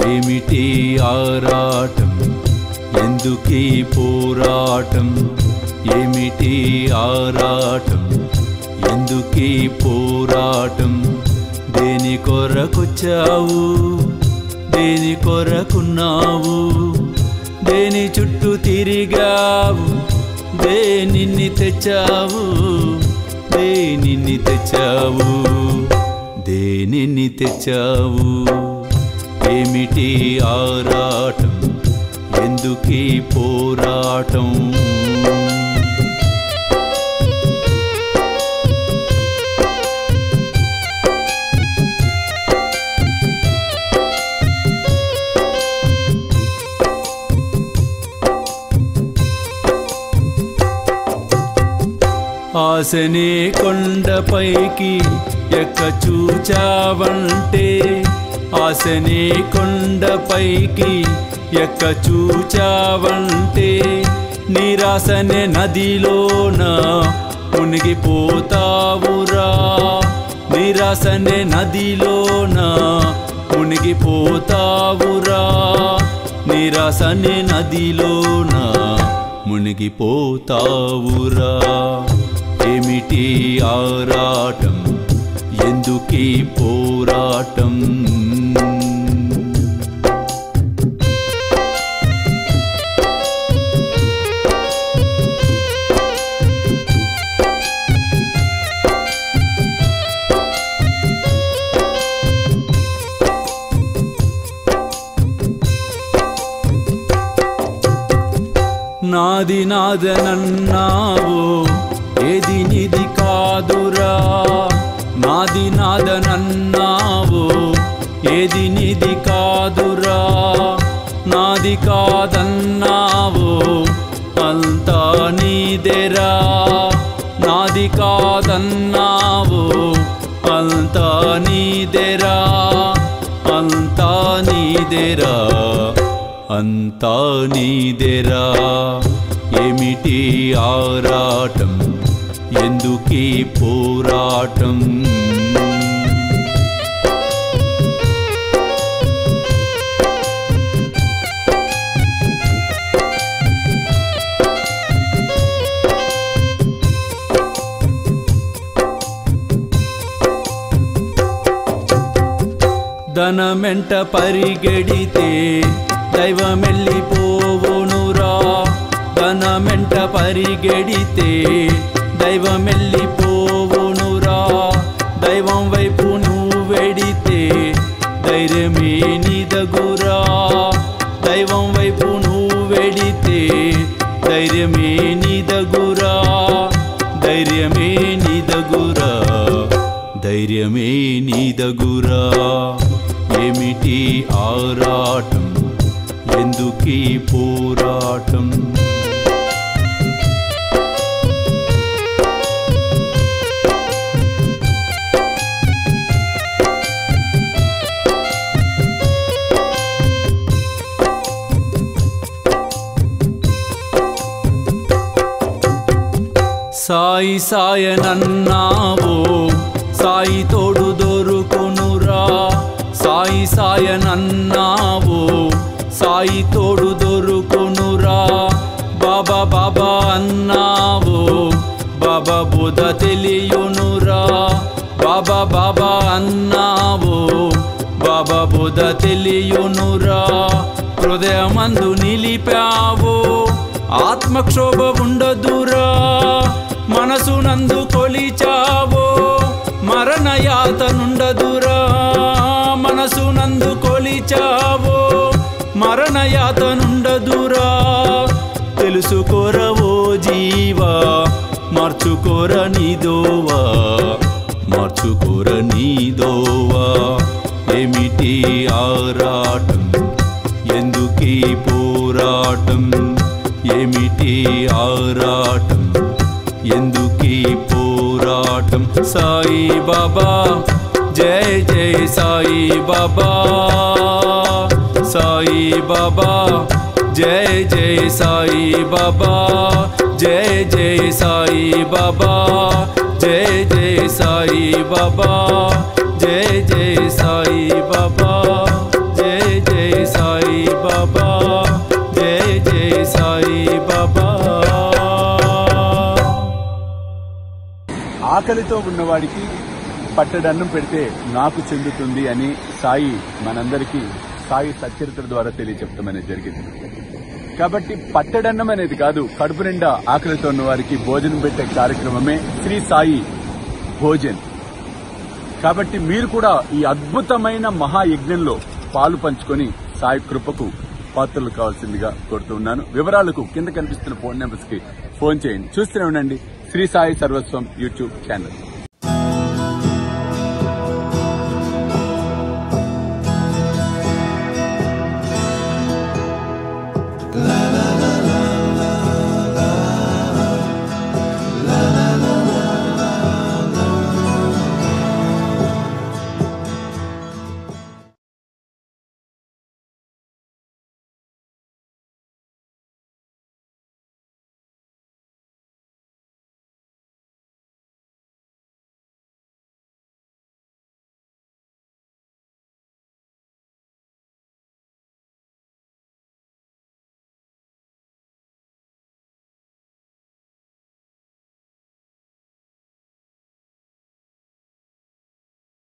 ఏమిటి ఆరాటం ఎందుకీ పోరాటం ఏమిటి ఆరాటం ఎందుకీ పోరాటం దేని కొరకొచ్చావు దేని కొరకున్నావు దేని చుట్టూ తిరిగావు దేనిని తెచ్చావు దేనిని తెచ్చావు దేనిని తెచ్చావు ఏమిటి ఆరాటం ఎందుకీ పోరాటం ఆశనే కొండపైకి ఎక్క చూచావంటే ఆశనే కొండపైకి ఎక్క చూచావంటే నిరాశనే నదిలోన మునిగిపోతావురా నిరాశనే నదిలోన మునిగిపోతావురా నిరాశనే నదిలోన మునిగిపోతావురా ఏమిటి ఆరాటం ఎందుకీ పోరాటం నాది నాదనన్నావు ఏది నిది కాదురా నాది నాదనన్నావు ఏది నిది కాదురా నాది కాదన్నావు అంతా నీదేరా నాది కాదన్నావు అంతా నీదేరా అంతా నీదేరా అంతా నీదేరా ఏమిటి ఆరాటం ఎందుకీ పోరాటం ధనమెంట పరిగెడితే దైవమెల్లిపోవునురా ధనమెంట పరిగెడితే దైవమెల్లిపోవునురా దైవం వైపు నువ్వు వెడితే ధైర్యమే నీదగురా దైవం వైపు నువ్వు వెడితే ధైర్యమే నీదగురా ధైర్యమే నీదగురా ధైర్యమే నీదగురా ఏమిటి ఆరాటం ఎందుకీ పోరాటం సాయి సాయనన్నావో సాయి తోడు దొరుకునురా సాయి సాయనన్నావో సాయి తోడు దొరుకునురా బాబా బాబా అన్నావో బాబా బోధ తెలియునురా బాబా బాబా అన్నావో బాబా బోధ తెలియునురా హృదయమందు నిలిపావో ఆత్మక్షోభ ఉండదురా మనసునందు కొలిచావో మరణయాతనుండదురా మనసునందు కొలిచావో మరణయాతనుండదురా తెలుసుకోరవో జీవా మార్చుకోర నీదోవా మార్చుకోర నీదోవా ఏమిటి ఆరాటం ఎందుకీ పోరాటం ఏమిటి ఆరాటం ఎందుకీ పోరాటం పోరాటం సాయి బాబా జై జై సాయి బాబా సాయి బాబా జై జై సాయి బాబా జై జై సాయి బాబా జై జై సాయి బాబా జై జై సాయి బాబా జై జై సాయి బాబా జై జై సాయి బాబా. ఆకలితో ఉన్నవాడికి పట్టడన్నం పెడితే నాకు చెందుతుంది అని సాయి మనందరికీ సాయి సచ్చరిత్ర ద్వారా తెలియచెప్పడం అనేది జరిగింది. కాబట్టి పట్టడన్నం అనేది కాదు, కడుపు నిండా ఆకలితో ఉన్న వారికి భోజనం పెట్టే కార్యక్రమమే శ్రీ సాయి భోజన్. కాబట్టి మీరు కూడా ఈ అద్భుతమైన మహాయజ్ఞంలో పాలు పంచుకొని సాయి కృపకు పాత్రలు కావాల్సిందిగా కోరుతున్నాను. వివరాలకు కింద కనిపిస్తున్న ఫోన్ నెంబర్స్ కి ఫోన్ చేయండి. చూస్తూనే ఉండండి శ్రీ సాయి సర్వస్వం యూట్యూబ్ ఛానల్.